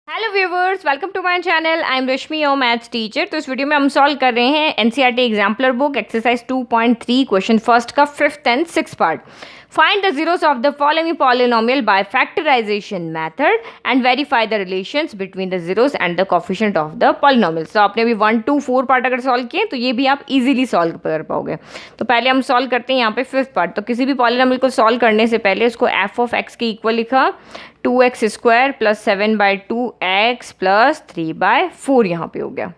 Hello viewers, welcome to my channel. I am Rashmi, your maths teacher. तो इस video में हम सॉल्व कर रहे हैं NCERT exemplar book exercise 2.3 question first का 5th and 6th part. Find the zeros of the following polynomial by factorisation method and verify the relations between the zeros and the coefficient of the polynomial. तो आपने अभी 1 to 4 part अगर solve किए तो ये भी आप इजीली सॉल्व कर पाओगे। तो पहले हम सॉल्व करते हैं यहाँ पे 5th पार्ट। तो किसी भी पॉलिनोमियल को सॉल्व करने से पहले उसको एफ ऑफ एक्स के इक्वल लिखा 2x² प्लस 7/2x प्लस 3/4 यहाँ पे हो गया।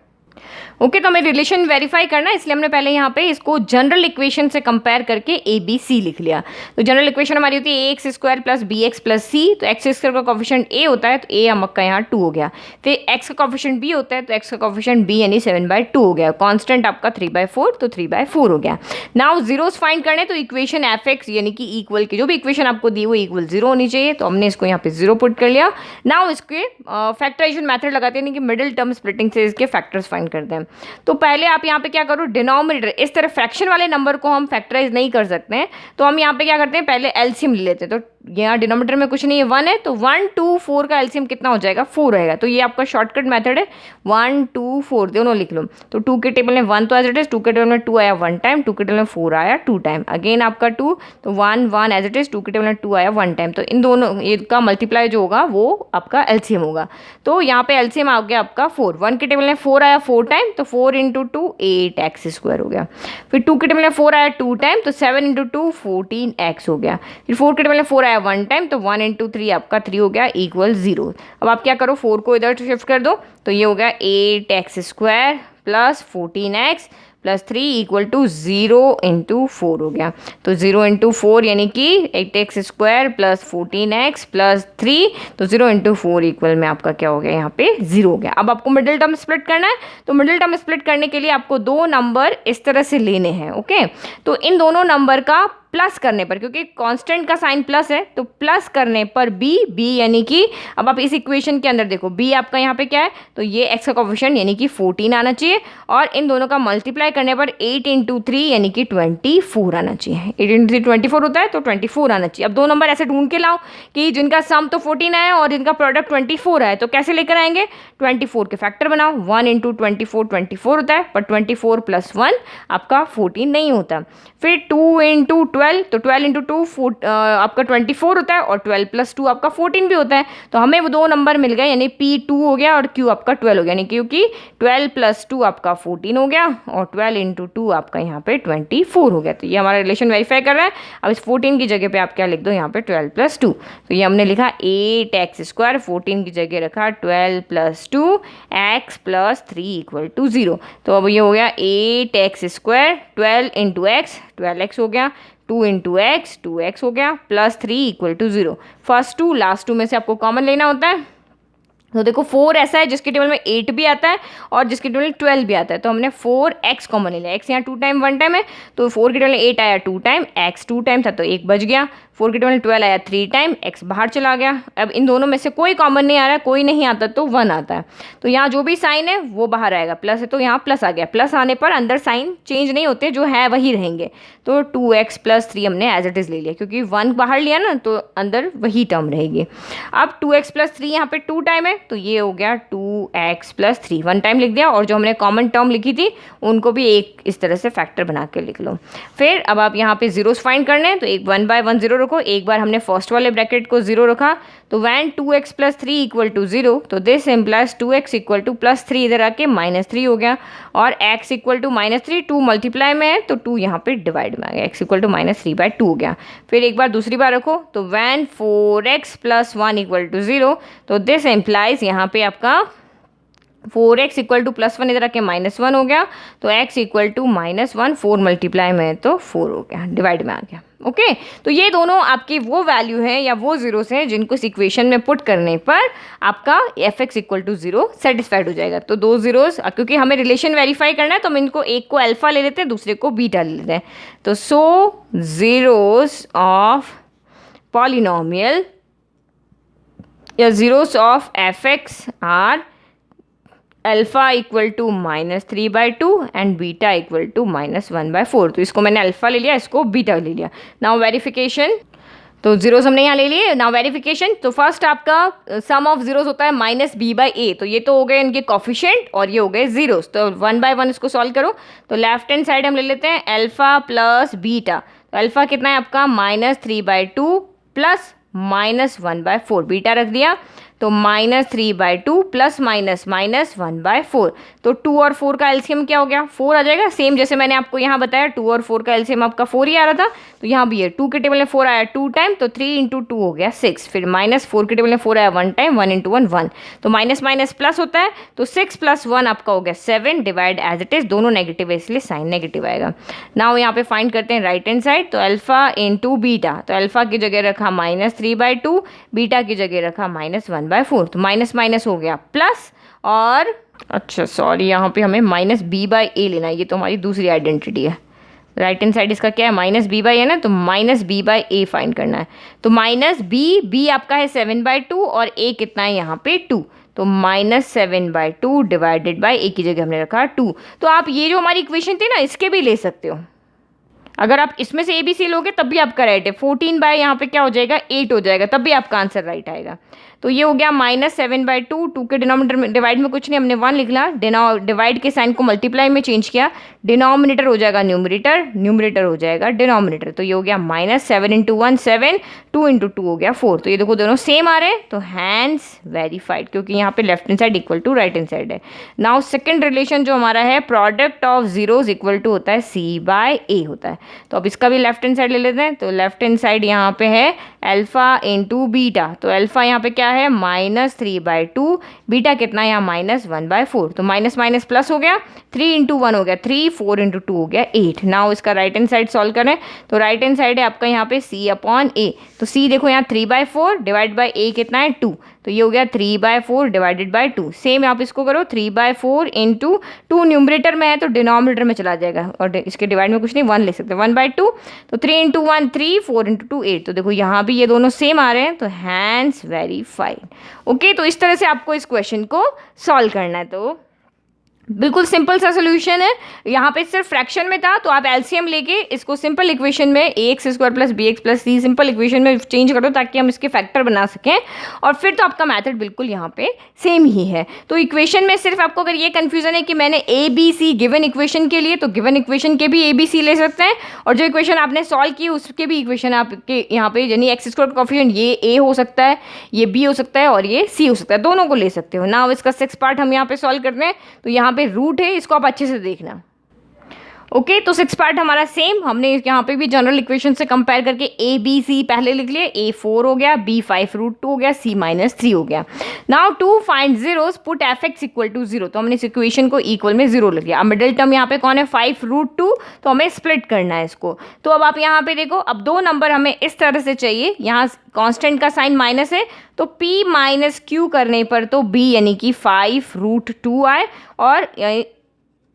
ओके, तो हमें रिलेशन वेरीफाई करना है, इसलिए हमने पहले यहाँ पे इसको जनरल इक्वेशन से कंपेयर करके ए बी सी लिख लिया। तो जनरल इक्वेशन हमारी होती है ax² प्लस bx प्लस सी। तो x² का कॉफिशिएंट a होता है तो a हमका यहाँ 2 हो गया। फिर x का कॉफिशिएंट b होता है तो x का कॉफिशिएंट b यानी 7/2 हो गया। कांस्टेंट आपका 3/4 तो 3/4 हो गया। नाउ जीरोस फाइंड करने, तो इक्वेशन एफ एक्स यानी कि इक्वल की जो भी इक्वेशन आपको दी वो इक्वल 0 होनी चाहिए। तो हमने इसको यहाँ पे 0 पुट कर लिया। नाउ इसके फैक्टराइजेशन मेथड लगाते हैं, यानी कि मिडिल टर्म स्प्लिटिंग से इसके फैक्टर्स फाइंड करते हैं। तो पहले आप यहाँ पे क्या करो, डिनोमिनेटर इस तरह फ्रैक्शन वाले नंबर को हम फैक्टराइज नहीं कर सकते हैं, तो हम यहाँ पे क्या करते हैं, पहले एलसीएम ले लेते हैं। तो यहाँ डिनोमिनेटर में कुछ नहीं है, 1 है, तो 1 2 4 का एलसीएम कितना हो जाएगा, 4 रहेगा। तो ये आपका शॉर्टकट मेथड है, 1 2 4 दोनों लिख लो। तो 2 के टेबल में 1 तो एज इट इज, 2 के टेबल में 2 आया 1 टाइम, 2 के टेबल में 4 आया 2 टाइम, अगेन आपका 2, तो 1 1 एज इट इज, 2 के टेबल में 2 आया 1 टाइम। तो इन दोनों का मल्टीप्लाई जो होगा वो आपका एलसीएम होगा। तो यहाँ पे एलसीएम आ गया आपका 4, 1 के टेबल में 4 आया 4 टाइम, तो 4 इंटू 2 8x² हो गया। फिर 2 के टेबल में 4 आया 2 टाइम, तो 7 इंटू 2 14x हो गया। फिर 4 के टेबल में 4 आया 1 टाइम, तो 1 इंटू 3 आपका 3 हो गया इक्वल 0। अब आप क्या करो, 4 को इधर शिफ्ट कर दो, तो ये हो गया 8x² plus 14x plus 3 equal to 0 into 4 हो गया। तो 0 इंटू 4 यानी कि 8x² प्लस 14x प्लस 3, तो 0 इंटू 4 इक्वल में आपका क्या हो गया, यहाँ पे 0 हो गया। अब आपको मिडिल टर्म स्प्लिट करना है, तो मिडिल टर्म स्प्लिट करने के लिए आपको दो नंबर इस तरह से लेने हैं। ओके, तो इन दोनों नंबर का प्लस करने पर, क्योंकि कांस्टेंट का साइन प्लस है, तो प्लस करने पर बी यानी कि अब आप इस इक्वेशन के अंदर देखो, बी आपका यहाँ पे क्या है, तो ये एक्स का कोफिशिएंट यानी कि 14 आना चाहिए, और इन दोनों का मल्टीप्लाई करने पर 8 इंटू 3 यानी कि 24 आना चाहिए। 8 इंटू 3 24 होता है, तो 24 आना चाहिए। अब दो नंबर ऐसे ढूंढ के लाओ कि जिनका सम तो 14 आया और जिनका प्रोडक्ट 24 आया, तो कैसे लेकर आएंगे, 24 के फैक्टर बनाओ। 1 इंटू 24 24 होता है, पर 24 प्लस 1 आपका 14 नहीं होता। फिर 2 इंटू 12, तो 12 इंटू 2 आपका 24 होता है, और 12 प्लस 2 आपका 14 भी होता है। तो हमें वो दो नंबर मिल गए, यानी P2 हो गया और Q आपका 12 हो गया, यानी क्योंकि 12 प्लस 2 आपका 14 हो गया, और 12 इंटू 2 आपका यहाँ पे 24 हो गया। तो ये हमारा रिलेशन वेरीफाई कर रहा है। अब इस 14 की जगह पे आप क्या लिख दो, यहाँ पे 12 प्लस 2, तो ये हमने लिखा 8x², 14 की जगह रखा 12 plus 2 x plus 3 equal to 0। तो अब ये हो गया 8x², 12 इंटू एक्स 12x हो गया, 2 इंटू एक्स 2x हो गया, plus 3 equal to 0। First 2 last 2 में से आपको कॉमन लेना होता है। तो देखो 4 ऐसा है जिसके टेबल में 8 भी आता है और जिसके टेबल में 12 भी आता है, तो हमने 4x कॉमन ले लिया। x यहाँ 2 टाइम 1 टाइम है, तो 4 के टेबल में 8 आया 2 टाइम, x 2 टाइम था तो 1 बच गया। 4 के टेबल में 12 आया 3 टाइम, x बाहर चला गया। अब इन दोनों में से कोई कॉमन नहीं आ रहा है, कोई नहीं आता तो 1 आता है, तो यहाँ जो भी साइन है वो बाहर आएगा, प्लस है तो यहाँ प्लस आ गया। प्लस आने पर अंदर साइन चेंज नहीं होते, जो है वही रहेंगे। तो 2x प्लस 3 हमने एज इट इज़ ले लिया, क्योंकि 1 बाहर लिया ना तो अंदर वही टर्म रहेगी। अब 2x प्लस 3 यहाँ पे 2 टाइम है, तो ये हो गया 2x प्लस 3, 1 टाइम लिख दिया, और जो हमने कॉमन टर्म लिखी थी उनको भी एक इस तरह से फैक्टर बना के लिख लो। फिर अब आप यहाँ पे जीरोस फाइंड करने हैं, तो एक 1 बाय 1 0 रखो। एक बार हमने फर्स्ट वाले ब्रैकेट को 0 रखा, तो van 2x plus 3 equal to 0, तो this implies 2x equal two plus 3 इधर आके -3 हो गया, और x इक्वल टू -3, 2 मल्टीप्लाई में है तो 2 यहाँ पे डिवाइड में आ गया, x इक्वल टू -3/2 हो गया। फिर एक बार दूसरी बार रखो, तो van 4x plus 1 equal to 0, तो दिस इम्प्लाइज यहाँ पे आपका 4x इक्वल टू प्लस 1 इधर आके -1 हो गया, तो x इक्वल टू -1, 4 मल्टीप्लाई में है तो 4 हो गया, डिवाइड में आ गया। ओके, तो ये दोनों आपकी वो वैल्यू हैं या वो जीरोस हैं जिनको इस इक्वेशन में पुट करने पर आपका f x equal to 0 satisfied हो जाएगा। तो दो जीरोस, क्योंकि हमें रिलेशन वेरीफाई करना है, तो हम इनको एक को अल्फा ले लेते हैं, दूसरे को बीटा ले लेते हैं। तो जीरोस ऑफ पॉलिनोमियल या zeros of f x are alpha equal to -3/2 and beta equal to -1/4। तो इसको मैंने अल्फा ले लिया, इसको बीटा ले लिया। नाउ वेरिफिकेशन, तो जीरोस हमने यहाँ ले लिए। नाउ वेरिफिकेशन, तो फर्स्ट आपका सम ऑफ जीरोस होता है माइनस बी बाई ए, तो ये तो हो गए इनके कॉफिशिएंट और ये हो गए जीरोस। तो 1 बाय 1 इसको सॉल्व करो। तो लेफ्ट हैंड साइड हम ले लेते हैं अल्फा प्लस बीटा। तो अल्फा कितना है आपका -3/2 प्लस -1/4, बीटा रख दिया तो -3/2 प्लस -1/4। तो 2 और 4 का एलसीएम क्या हो गया, 4 आ जाएगा। सेम जैसे मैंने आपको यहाँ बताया 2 और 4 का एलसीएम आपका 4 ही आ रहा था, तो यहाँ भी है 2 के टेबल में 4 आया 2 टाइम, तो 3 × 2 हो गया 6। फिर -4 के टेबल में 4 आया 1 टाइम, 1 × 1 1, तो माइनस माइनस प्लस होता है, तो 6 + 1 आपका हो गया 7, डिवाइड एज इट इज, दोनों नेगेटिव है इसलिए साइन नेगेटिव आएगा। नाउ यहाँ पे फाइंड करते हैं राइट हैंड साइड। तो अल्फा इंटू बीटा, तो अल्फा की जगह रखा -3/2, बीटा की जगह रखा -1/4, तो माइनस माइनस हो गया प्लस, और अच्छा सॉरी यहाँ पे हमें -b/a लेना है, ये तो हमारी दूसरी आइडेंटिटी है। राइट हैंड साइड इसका क्या है -b/a ना, तो -b/a फाइंड करना है। तो -b आपका है 7/2 और a कितना है यहाँ पे 2, तो -7/2 डिवाइडेड बाय a की जगह हमने रखा 2। तो आप ये जो हमारी इक्वेशन थी ना इसके भी ले सकते हो, अगर आप इसमें से ABC लोगे तब भी आपका राइट है। 14 बाय यहाँ पे क्या हो जाएगा 8 हो जाएगा, तब भी आपका आंसर राइट आएगा। तो ये हो गया -7/2, 2 के डिनोमिनेटर में डिवाइड में कुछ नहीं, हमने 1 लिख ला, डिवाइड के साइन को मल्टीप्लाई में चेंज किया, डिनोमिनेटर हो जाएगा न्यूमरेटर, न्यूमरेटर हो जाएगा डिनोमिनेटर। तो ये हो गया -7 × 1 7, 2 × 2 हो गया 4। तो ये देखो दोनों सेम आ रहे हैं, तो हैंड्स वेरीफाइड, क्योंकि यहाँ पे left hand side equal to right hand side है। नाउ सेकंड रिलेशन जो हमारा है, product of zeros equal to होता है C/A होता है। तो अब इसका भी लेफ्ट हैंड साइड ले लेते हैं। तो लेफ्ट हैंड साइड यहाँ पे है अल्फा इंटू बीटा, तो अल्फा यहाँ पे क्या है -3/2, बीटा कितना है यहाँ -1/4, तो माइनस माइनस प्लस हो गया, 3 × 1 हो गया 3, 4 × 2 हो गया 8। नाउ इसका राइट हैंड साइड सॉल्व करें। तो राइट हैंड साइड है आपका यहाँ पे C/A, तो C देखो यहाँ 3/4 डिवाइड बाई A कितना है 2, तो ये हो गया 3/4 डिवाइडेड बाई 2। सेम आप इसको करो 3/4 × 2 न्यूमरेटर में है तो डिनोमिनेटर में चला जाएगा, और इसके डिवाइड में कुछ नहीं 1 ले सकते, 1/2, तो 3 × 1 3, 4 × 2 8। तो देखो यहाँ भी ये दोनों सेम आ रहे हैं, तो हैंड्स वेरीफाइड। ओके, तो इस तरह से आपको इस क्वेश्चन को सॉल्व करना है। तो बिल्कुल सिंपल सा सोल्यूशन है। यहाँ पे सिर्फ फ्रैक्शन में था, तो आप एलसीएम लेके इसको सिंपल इक्वेशन में ax² + bx + c simple equation में चेंज करो ताकि हम इसके फैक्टर बना सकें, और फिर तो आपका मेथड बिल्कुल यहाँ पे सेम ही है। तो इक्वेशन में सिर्फ आपको अगर ये कन्फ्यूजन है कि मैंने ABC गिवन इक्वेशन के लिए, तो गिवन इक्वेशन के भी ABC ले सकते हैं, और जो इक्वेशन आपने सॉल्व की उसके भी इक्वेशन आपके यहाँ पे, यानी x² कोएफिशिएंट ये A हो सकता है, ये B हो सकता है और ये C हो सकता है, दोनों को ले सकते हो ना। अब इसका 6 पार्ट हम यहाँ पे सॉल्व करते हैं। तो यहाँ पे रूट है, इसको आप अच्छे से देखना। ओके, तो 6 पार्ट हमारा सेम, हमने यहाँ पे भी जनरल इक्वेशन से कंपेयर करके ABC पहले लिख लिया, A 4 हो गया, B 5√2 हो गया, C -3 हो गया। Now to find zeros put fx = 0, तो हमने इस इक्वेशन को इक्वल में 0 लिख लिया। अब मिडिल टर्म यहाँ पे कौन है 5√2, तो हमें स्प्लिट करना है इसको। तो अब आप यहाँ पे देखो, अब दो नंबर हमें इस तरह से चाहिए, यहाँ कांस्टेंट का साइन माइनस है, तो P - Q करने पर तो B यानी कि 5√2 आए, और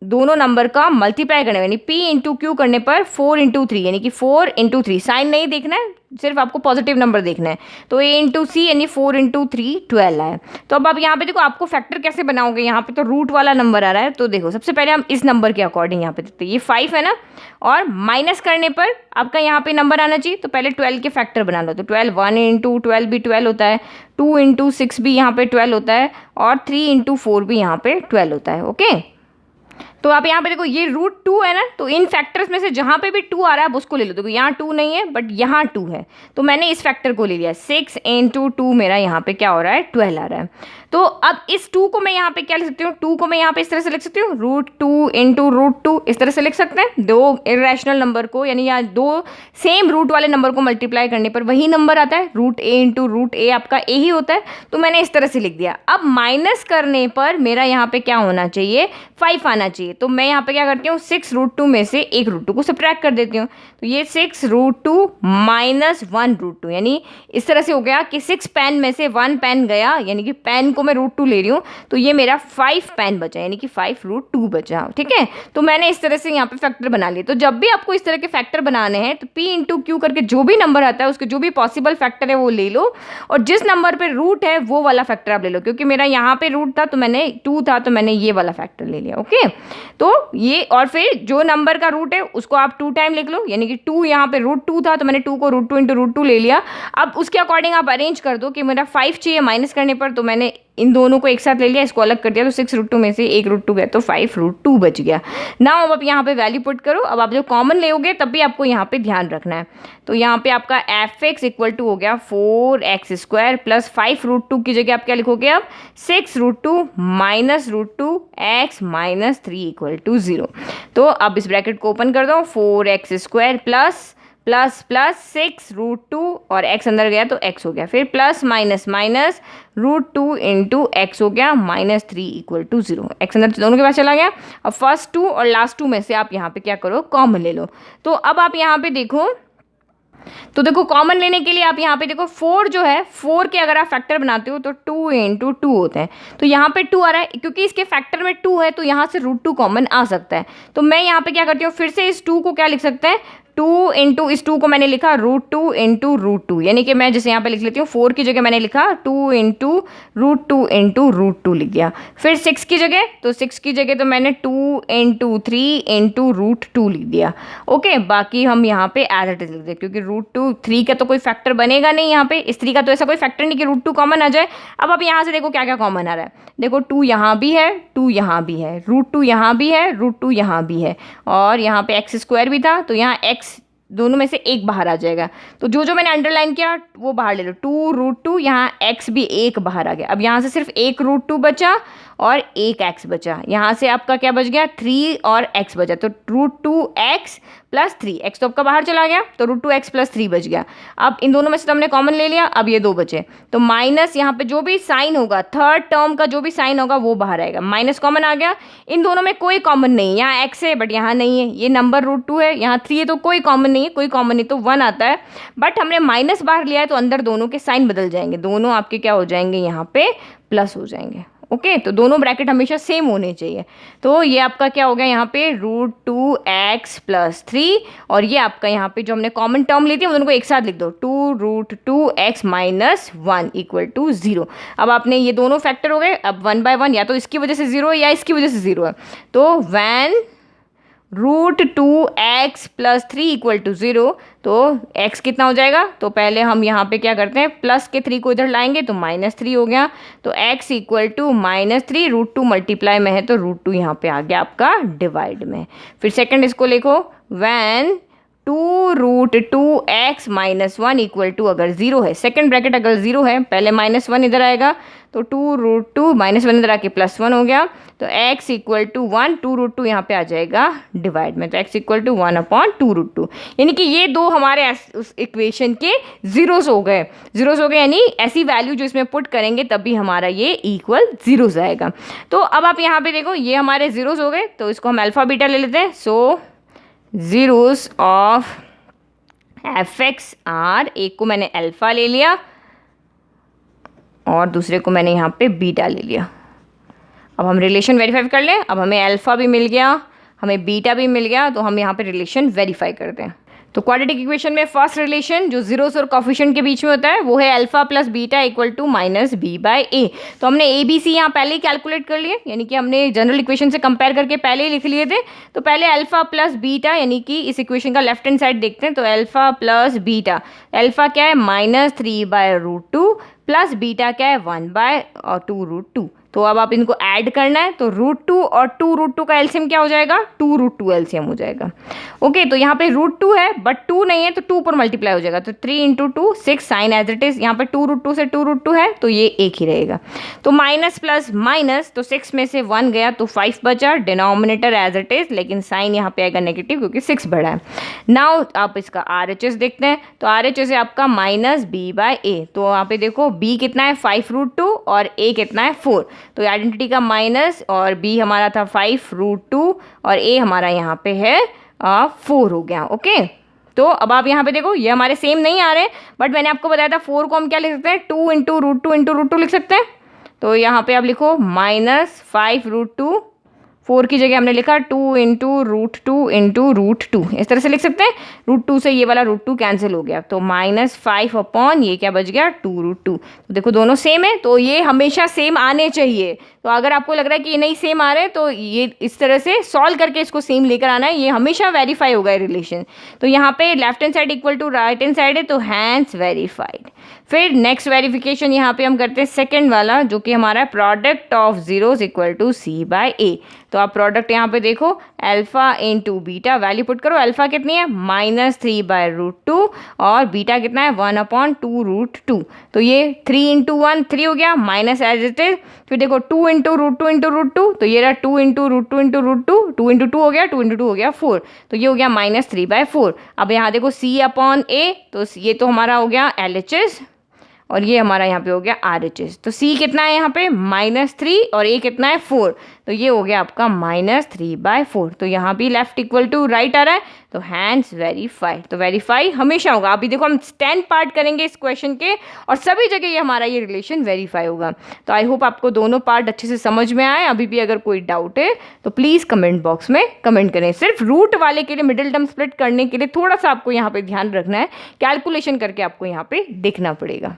दोनों नंबर का मल्टीप्लाई करने यानी P × Q करने पर 4 × 3 यानी कि 4 × 3, साइन नहीं देखना है, सिर्फ आपको पॉजिटिव नंबर देखना है। तो A × C यानी 4 × 3 12 है। तो अब आप यहाँ पे देखो आपको फैक्टर कैसे बनाओगे, यहाँ पे तो रूट वाला नंबर आ रहा है, तो देखो सबसे पहले हम इस नंबर के अकॉर्डिंग यहाँ पे देखते हैं, ये 5 है ना, और माइनस करने पर आपका यहाँ पे नंबर आना चाहिए, तो पहले 12 के फैक्टर बना लो। तो 12 1 × 12 भी 12 होता है, 2 × 6 भी यहाँ पे 12 होता है, और 3 × 4 भी यहाँ पे 12 होता है। ओके, तो आप यहाँ पे देखो ये √2 है ना, तो इन फैक्टर्स में से जहाँ पे भी 2 आ रहा है आप उसको ले लो। देखो यहाँ 2 नहीं है बट यहाँ 2 है, तो मैंने इस फैक्टर को ले लिया। 6 × 2 मेरा यहाँ पे क्या हो रहा है 12 आ रहा है। तो अब इस 2 को मैं यहाँ पे क्या लिख सकती हूँ, 2 को मैं यहाँ पे इस तरह से लिख सकती हूँ, √2 × √2 इस तरह से लिख सकते हैं। दो इरेशनल नंबर को, यानी यहाँ दो सेम रूट वाले नंबर को मल्टीप्लाई करने पर वही नंबर आता है, √a × √a आपका a ही होता है, तो मैंने इस तरह से लिख दिया। अब माइनस करने पर मेरा यहाँ पे क्या होना चाहिए 5 आना चाहिए, तो मैं यहाँ पे क्या करती हूँ 6√2 में से एक √2 को सब्ट्रैक्ट कर देती हूँ, तो ये 6√2 - 1√2, यानी इस तरह से हो गया कि 6 पेन में से 1 पेन गया, यानी कि पेन को मैं √2 ले रही हूँ, तो ये मेरा 5 पेन बचा, यानी कि 5√2 बचा। ठीक है, तो मैंने इस तरह से यहाँ पे फैक्टर बना लिए। तो जब भी आपको इस तरह के फैक्टर बनाने हैं तो P × Q करके जो भी नंबर आता है उसके जो भी पॉसिबल फैक्टर है वो ले लो, और जिस नंबर पे रूट है वो वाला फैक्टर आप ले लो। क्योंकि मेरा यहाँ पे रूट था तो मैंने 2 था तो मैंने ये वाला फैक्टर ले लिया। ओके, तो ये, और फिर जो नंबर का रूट है उसको आप 2 टाइम लिख लो, यानी कि 2 यहाँ पे √2 था तो मैंने 2 को √2 इंटू √2 ले लिया। अब उसके अकॉर्डिंग आप अरेंज कर दो कि मेरा 5 चाहिए माइनस करने पर, तो मैंने इन दोनों को एक साथ ले लिया, इसको अलग कर दिया, तो 6 √2 में से 1 √2 गया तो 5 √2 बच गया। नाउ अब आप यहाँ पे वैल्यू पुट करो। अब आप जो कॉमन लोगे तब भी आपको यहाँ पे ध्यान रखना है। तो यहाँ पे आपका fx इक्वल टू हो गया 4x² प्लस 5 √2 की जगह आप क्या लिखोगे अब 6 √2 minus √2 x minus 3 equal to 0। तो अब इस ब्रैकेट को ओपन कर दो, 4x² प्लस प्लस प्लस 6 √2 और x अंदर गया तो x हो गया, फिर plus minus minus √2 into x हो गया माइनस 3 इक्वल टू 0। एक्स अंदर दोनों के पास चला गया। अब फर्स्ट 2 और लास्ट 2 में से आप यहाँ पे क्या करो, कॉमन ले लो। तो अब आप यहाँ पे देखो, तो देखो कॉमन लेने के लिए आप यहाँ पे देखो 4 जो है, 4 के अगर आप फैक्टर बनाते हो तो 2 इंटू 2 होते हैं। तो यहाँ पे 2 आ रहा है क्योंकि इसके फैक्टर में 2 है तो यहाँ से √2 कॉमन आ सकता है। तो मैं यहाँ पे क्या करती हूँ, फिर से इस 2 को क्या लिख सकते हैं, 2 इंटू, इस 2 को मैंने लिखा √2 इंटू √2, यानी कि मैं जैसे यहाँ पे लिख लेती हूँ 4 की जगह मैंने लिखा 2 इंटू √2 इंटू √2 लिख दिया। फिर 6 की जगह, तो 6 की जगह तो मैंने 2 इंटू 3 इंटू √2 लिख दिया। ओके, बाकी हम यहाँ पे एज इट इज लिख दें क्योंकि √2 3 का तो कोई फैक्टर बनेगा नहीं, यहाँ पे इस 3 का तो ऐसा कोई फैक्टर नहीं कि √2 कॉमन आ जाए। अब आप यहाँ से देखो क्या क्या कॉमन आ रहा है, देखो 2 यहाँ भी है, 2 यहाँ भी है, √2 यहाँ भी है, √2 यहाँ भी है, और यहाँ पे x² भी था तो यहाँ x दोनों में से एक बाहर आ जाएगा। तो जो जो मैंने अंडरलाइन किया वो बाहर ले लो, 2 √2, यहाँ x भी एक बाहर आ गया। अब यहाँ से सिर्फ एक √2 बचा और एक x बचा, यहाँ से आपका क्या बच गया, 3 और x बचा, तो √2x प्लस 3, x तो आपका बाहर चला गया तो √2x प्लस 3 बच गया। अब इन दोनों में से तो हमने कॉमन ले लिया, अब ये 2 बचे, तो माइनस यहाँ पे जो भी साइन होगा, थर्ड टर्म का जो भी साइन होगा वो बाहर आएगा, माइनस कॉमन आ गया। इन दोनों में कोई कॉमन नहीं है, यहाँ x है बट यहाँ नहीं है, ये नंबर √2 है, यहाँ 3 है तो कोई कॉमन नहीं है, कोई कॉमन नहीं तो 1 आता है, बट हमने माइनस बाहर लिया है तो अंदर दोनों के साइन बदल जाएंगे, दोनों आपके क्या हो जाएंगे, यहाँ पे प्लस हो जाएंगे। ओके, तो दोनों ब्रैकेट हमेशा सेम होने चाहिए। तो ये आपका क्या हो गया, यहाँ पे √2x प्लस 3, और ये आपका यहाँ पे जो हमने कॉमन टर्म ली थी वो दोनों को एक साथ लिख दो, 2 √2x माइनस 1 इक्वल टू 0। अब आपने ये दोनों फैक्टर हो गए, अब 1 बाय 1 या तो इसकी वजह से 0 है या इसकी वजह से 0 है, तो van √2x plus 3 equal to 0, तो x कितना हो जाएगा, तो पहले हम यहाँ पे क्या करते हैं, प्लस के 3 को इधर लाएंगे तो -3 हो गया, तो x इक्वल टू -3, √2 मल्टीप्लाई में है तो √2 यहाँ पे आ गया आपका डिवाइड में। फिर सेकंड इसको लिखो, van 2 √2x minus 1 equal to, अगर 0 है, सेकंड ब्रैकेट अगर 0 है, पहले -1 इधर आएगा तो 2 √2 -1 इधर आके +1 हो गया, तो x इक्वल टू 1, 2 √2 यहाँ पे आ जाएगा डिवाइड में, तो x इक्वल टू 1/2 √2, यानी कि ये दो हमारे उस इक्वेशन के जीरोस हो गए, यानी ऐसी वैल्यू जो इसमें पुट करेंगे तब भी हमारा ये इक्वल जीरोस आएगा। तो अब आप यहाँ पे देखो ये हमारे जीरोस हो गए, तो इसको हम अल्फा बीटा ले लेते हैं। सो जीरोस ऑफ fx आर, एक को मैंने अल्फा ले लिया और दूसरे को मैंने यहाँ पे बीटा ले लिया। अब हम रिलेशन वेरीफाई कर लें, अब हमें अल्फा भी मिल गया, हमें बीटा भी मिल गया, तो हम यहाँ पे रिलेशन वेरीफाई करते हैं। तो क्वाड्रेटिक इक्वेशन में फर्स्ट रिलेशन जो जीरोस और कोफिशिएंट के बीच में होता है वो है alpha plus beta equal to -b/a। तो हमने ए बी सी यहाँ पहले ही कैलकुलेट कर लिए, यानी कि हमने जनरल इक्वेशन से कंपेयर करके पहले ही लिख लिए थे। तो पहले अल्फा प्लस बीटा, यानी कि इस इक्वेशन का लेफ्ट हैंड साइड देखते हैं, तो अल्फा प्लस बीटा, अल्फा क्या है -3/√2 प्लस बीटा क्या है 1/2√2। तो अब आप इनको ऐड करना है, तो √2 और 2√2 का एलसीएम क्या हो जाएगा, 2√2 एलसीएम हो जाएगा। ओके, तो यहाँ पे √2 है बट 2 नहीं है तो 2 पर मल्टीप्लाई हो जाएगा, तो 3 × 2 6 साइन एज इट इज, यहाँ पे 2√2 से 2√2 है तो ये एक ही रहेगा। तो माइनस प्लस माइनस, तो 6 में से 1 गया तो 5 बचा, डिनोमिनेटर एज इट इज, लेकिन साइन यहाँ पे आएगा नेगेटिव क्योंकि 6 बढ़ा है। नाउ आप इसका RHS देखते हैं, तो RHS है आपका -b/a। तो यहाँ पे देखो b कितना है 5√2 और a कितना है 4, तो आइडेंटिटी का माइनस, और b हमारा था 5√2 और a हमारा यहाँ पे है 4 हो गया। ओके, तो अब आप यहाँ पे देखो ये हमारे सेम नहीं आ रहे, बट मैंने आपको बताया था 4 को हम क्या लिख सकते हैं, 2 × √2 × √2 लिख सकते हैं। तो यहाँ पे आप लिखो -5√2 4 की जगह हमने लिखा 2 इंटू रूट 2 इंटू रूट 2, इस तरह से लिख सकते हैं। रूट 2 से ये वाला रूट 2 कैंसिल हो गया, तो -5 अपॉन ये क्या बच गया 2 रूट 2। तो देखो दोनों सेम है, तो ये हमेशा सेम आने चाहिए। तो अगर आपको लग रहा है कि ये नहीं सेम आ रहे हैं, तो ये इस तरह से सॉल्व करके इसको सेम लेकर आना है, ये हमेशा वेरीफाई होगा रिलेशन। तो यहाँ पे left hand side equal to right hand side है, तो हैंस वेरीफाइड। फिर नेक्स्ट वेरिफिकेशन यहाँ पे हम करते हैं सेकंड वाला, जो कि हमारा है product of zeros equal to c by a. तो आप प्रोडक्ट यहाँ पे देखो, alpha into beta, value put करो। अल्फा कितनी है -3 बाय रूट 2 और बीटा कितना है 1/2 रूट 2। तो ये 3 इंटू 1 3 हो गया, माइनस एज इट इज। फिर देखो 2 इंटू रूट 2 इंटू रूट 2, तो ये रहा 2 into root 2 into root 2, 2 into 2 हो गया, 2 इंटू 2 हो गया 4, तो ये हो गया -3/4। अब यहाँ देखो सी अपॉन ए, तो ये तो हमारा हो गया LHS और ये हमारा यहाँ पे हो गया RHS। तो C कितना है यहाँ पे -3 और A कितना है 4, तो ये हो गया आपका -3/4। तो यहाँ भी लेफ्ट इक्वल टू राइट आ रहा है, तो हैंस वेरीफाइड। तो वेरीफाई हमेशा होगा। अभी देखो हम 10 पार्ट करेंगे इस क्वेश्चन के और सभी जगह ये हमारा ये रिलेशन वेरीफाई होगा। तो आई होप आपको दोनों पार्ट अच्छे से समझ में आए। अभी भी अगर कोई डाउट है तो प्लीज़ कमेंट बॉक्स में कमेंट करें। सिर्फ रूट वाले के लिए, मिडिल टर्म स्प्लिट करने के लिए थोड़ा सा आपको यहाँ पे ध्यान रखना है, कैलकुलेशन करके आपको यहाँ पे देखना पड़ेगा।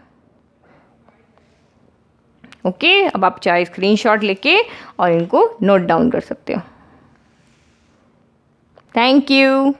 ओके अब आप चाहे स्क्रीनशॉट लेके और इनको नोट डाउन कर सकते हो। Thank you.